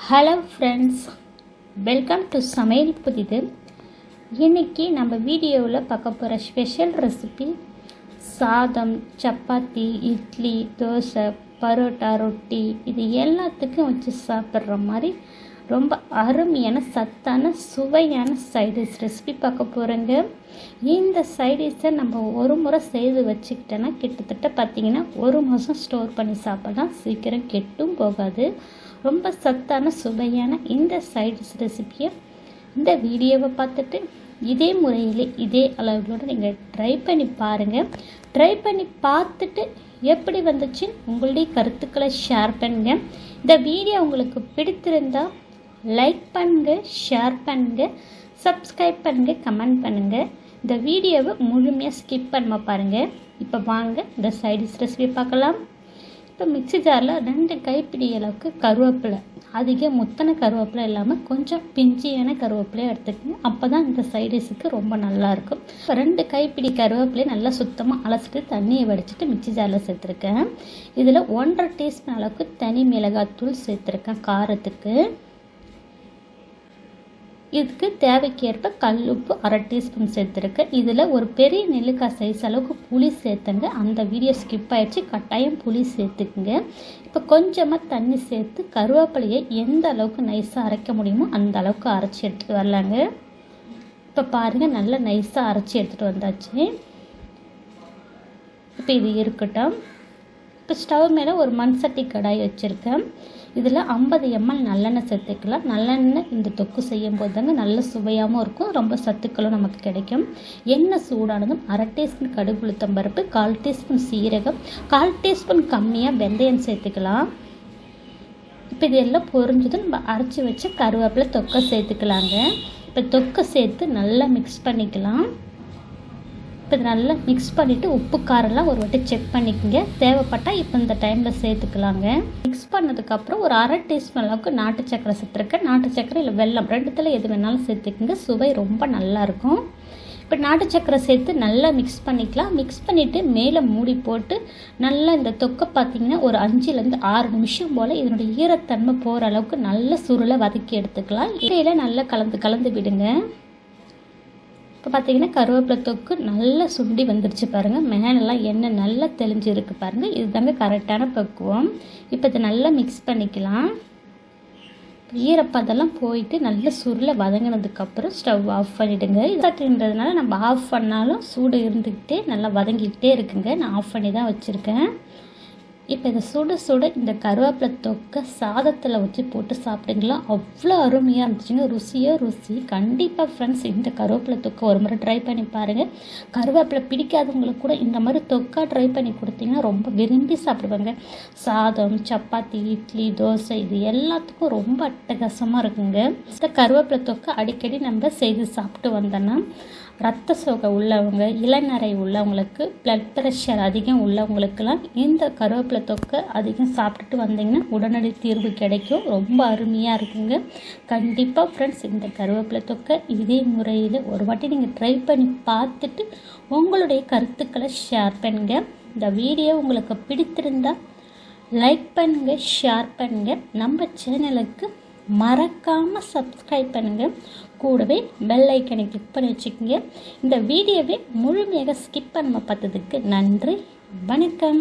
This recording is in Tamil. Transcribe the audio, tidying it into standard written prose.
ஹலோ ஃப்ரெண்ட்ஸ், வெல்கம் டு சமையல் புதிது. இன்றைக்கி நம்ம வீடியோவில் பார்க்க போகிற ஸ்பெஷல் ரெசிபி சாதம், சப்பாத்தி, இட்லி, தோசை, பரோட்டா, ரொட்டி இது எல்லாத்துக்கும் வச்சு சாப்பிட்ற மாதிரி ரொம்ப அருமையான சத்தான சுவையான சைடிஷ் ரெசிபி பார்க்க போகிறேங்க. இந்த சைடிஷை நம்ம ஒரு முறை செய்து வச்சுக்கிட்டோன்னா கிட்டத்தட்ட பார்த்திங்கன்னா ஒரு மாதம் ஸ்டோர் பண்ணி சாப்பிட்லாம், சீக்கிரம் கெட்டும் போகாது. ரொம்ப சத்தான சுவையான இந்த சைடிஷ் ரெசிபியை இந்த வீடியோவை பார்த்துட்டு இதே முறையில் இதே அளவுகளோடு நீங்கள் ட்ரை பண்ணி பாருங்கள். ட்ரை பண்ணி பார்த்துட்டு எப்படி வந்துச்சு உங்களுடைய கருத்துக்களை ஷேர் பண்ணுங்கள். இந்த வீடியோ உங்களுக்கு பிடித்திருந்தால் லைக் பண்ணுங்கள், ஷேர் பண்ணுங்கள், சப்ஸ்கிரைப் பண்ணுங்கள், கமெண்ட் பண்ணுங்கள். இந்த வீடியோவை முழுமையாக ஸ்கிப் பண்ண பாருங்கள். இப்போ வாங்க இந்த சைடிஷ் ரெசிபி பார்க்கலாம். இப்போ மிக்ஸி ஜாரில் 2 கைப்பிடி அளவுக்கு கருவேப்பிலை, அதிக முத்தனை கருவேப்பிலை இல்லாமல் கொஞ்சம் பிஞ்சியான கருவேப்பிலையை எடுத்துக்கோங்க. அப்போ தான் இந்த சைடிஷுக்கு ரொம்ப நல்லாயிருக்கும். இப்போ 2 கைப்பிடி கருவேப்பிலையை நல்லா சுத்தமாக அலசிட்டு தண்ணியை வடிச்சிட்டு மிக்ஸி ஜாரில் சேர்த்துருக்கேன். இதில் 1.5 டீஸ்பூன் அளவுக்கு தனி மிளகாத்தூள் சேர்த்துருக்கேன் காரத்துக்கு. இதுக்கு தேவைக்கேற்ப கல் உப்பு 1/2 டீஸ்பூன் சேர்த்துருக்கேன். இதில் ஒரு பெரிய நெல்லிக்காய் சைஸ் அளவுக்கு புளி சேர்த்துங்க. அந்த வீடியோ ஸ்கிப் ஆகிடுச்சு, கட்டாயம் புளி சேர்த்துக்குங்க. இப்போ கொஞ்சமாக தண்ணி சேர்த்து கருவேப்பிலையை எந்த அளவுக்கு நைஸாக அரைக்க முடியுமோ அந்த அளவுக்கு அரைச்சி எடுத்துகிட்டு வரலாங்க. இப்போ பாருங்கள், நல்லா நைஸாக அரைச்சி எடுத்துகிட்டு வந்தாச்சு. இப்போ இது இருக்கட்டும். இப்போ ஸ்டவ் மேலே ஒரு மண் சட்டி கடாய் வச்சுருக்கேன். இதில் 50 ml நல்லெண்ணெய் சேர்த்துக்கலாம். நல்லெண்ணெய் இந்த தொக்கு செய்யும் போது தாங்க நல்ல சுவையாகவும் இருக்கும், ரொம்ப சத்துக்களும் நமக்கு கிடைக்கும். எண்ணெய் சூடானதும் 1/2 டீஸ்பூன் கடுகு உளுத்தம் பருப்பு, 1/4 டீஸ்பூன் சீரகம், 1/4 டீஸ்பூன் கம்மியாக வெந்தயம் சேர்த்துக்கலாம். இப்போ இதெல்லாம் பொரிஞ்சதும் நம்ம அரைச்சி வச்சு கருவேப்பிலை தொக்கை சேர்த்துக்கலாங்க. இப்போ தொக்கை சேர்த்து நல்லா மிக்ஸ் பண்ணிக்கலாம். இப்போ இது நல்லா மிக்ஸ் பண்ணிவிட்டு உப்பு காரெல்லாம் ஒரு வாட்டி செக் பண்ணிக்கோங்க. தேவைப்பட்டால் இப்போ இந்த டைமில் சேர்த்துக்கலாங்க. மிக்ஸ் பண்ணதுக்கப்புறம் ஒரு 1/2 டீஸ்பூன் அளவுக்கு நாட்டு சக்கரை சேர்த்துருக்கேன். நாட்டு சக்கரை இல்லை வெல்லம், ரெண்டுத்தில் எது வேணாலும் சேர்த்துக்கோங்க, சுவை ரொம்ப நல்லாயிருக்கும். இப்போ நாட்டு சக்கரை சேர்த்து நல்லா மிக்ஸ் பண்ணிக்கலாம். மிக்ஸ் பண்ணிவிட்டு மேலே மூடி போட்டு நல்லா இந்த தொக்கை பார்த்திங்கன்னா ஒரு 5லேருந்து 6 நிமிஷம் போல் இதனுடைய ஈரத்தன்மை போகிற அளவுக்கு நல்ல சுருளை வதக்கி எடுத்துக்கலாம். இடையில நல்லா கலந்து விடுங்க. இப்போ பார்த்திங்கன்னா கருவேப்பிலை தொக்கு நல்லா சுண்டி வந்துடுச்சு பாருங்கள். மேலெல்லாம் எண்ணெய் நல்லா தெளிஞ்சிருக்கு பாருங்கள். இது தாங்க கரெக்டான பக்குவம். இப்போ இதை நல்லா மிக்ஸ் பண்ணிக்கலாம். ஈரப்பதெல்லாம் போயிட்டு நல்ல சுருளை வதங்கினதுக்கப்புறம் ஸ்டவ் ஆஃப் பண்ணிவிடுங்க. இதுன்றதுனால நம்ம ஆஃப் பண்ணாலும் சூடு இருந்துக்கிட்டே நல்லா வதங்கிக்கிட்டே இருக்குங்க. நான் ஆஃப் பண்ணி தான் வச்சுருக்கேன். இப்போ இதை சுட இந்த கருவேப்பிலை தொக்கை சாதத்தில் வச்சு போட்டு சாப்பிடுங்களா, அவ்வளோ அருமையாக இருந்துச்சுங்க. ருசி. கண்டிப்பாக ஃப்ரெண்ட்ஸ் இந்த கருவேப்பிலை தொக்கை ஒரு முறை ட்ரை பண்ணி பாருங்கள். கருவேப்பிலை பிடிக்காதவங்களுக்கு கூட இந்த மாதிரி தொக்கா ட்ரை பண்ணி கொடுத்தீங்கன்னா ரொம்ப விரும்பி சாப்பிடுவாங்க. சாதம், சப்பாத்தி, இட்லி, தோசை இது எல்லாத்துக்கும் ரொம்ப அட்டகாசமாக இருக்குங்க. இந்த கருவேப்பிலை தொக்கை அடிக்கடி நம்ம செய்து சாப்பிட்டு வந்தோன்னா ரத்த சோகை உள்ளவங்க, இளநரை உள்ளவங்களுக்கு, பிளட் ப்ரெஷர் அதிகம் உள்ளவங்களுக்கெல்லாம் இந்த கருவேப்பிலை தொக்கை அதிகம் சாப்பிட்டுட்டு வந்தீங்கன்னா உடனடி தீர்வு கிடைக்கும். ரொம்ப அருமையாக இருக்குங்க. கண்டிப்பாக ஃப்ரெண்ட்ஸ் இந்த கருவேப்பிலை தொக்கை இதே முறையில் ஒரு வாட்டி நீங்கள் ட்ரை பண்ணி பார்த்துட்டு உங்களுடைய கருத்துக்களை ஷேர் பண்ணுங்கள். இந்த வீடியோ உங்களுக்கு பிடித்திருந்தால் லைக் பண்ணுங்கள், ஷேர் பண்ணுங்கள். நம்ம சேனலுக்கு மறக்காமல் சப்ஸ்கிரைப் பண்ணுங்கள். கூடவே பெல் ஐக்கனை கிளிக் பண்ணி வச்சுக்கோங்க. இந்த வீடியோவை முழுமையாக ஸ்கிப் பண்ண பார்த்ததுக்கு நன்றி. வணக்கம்.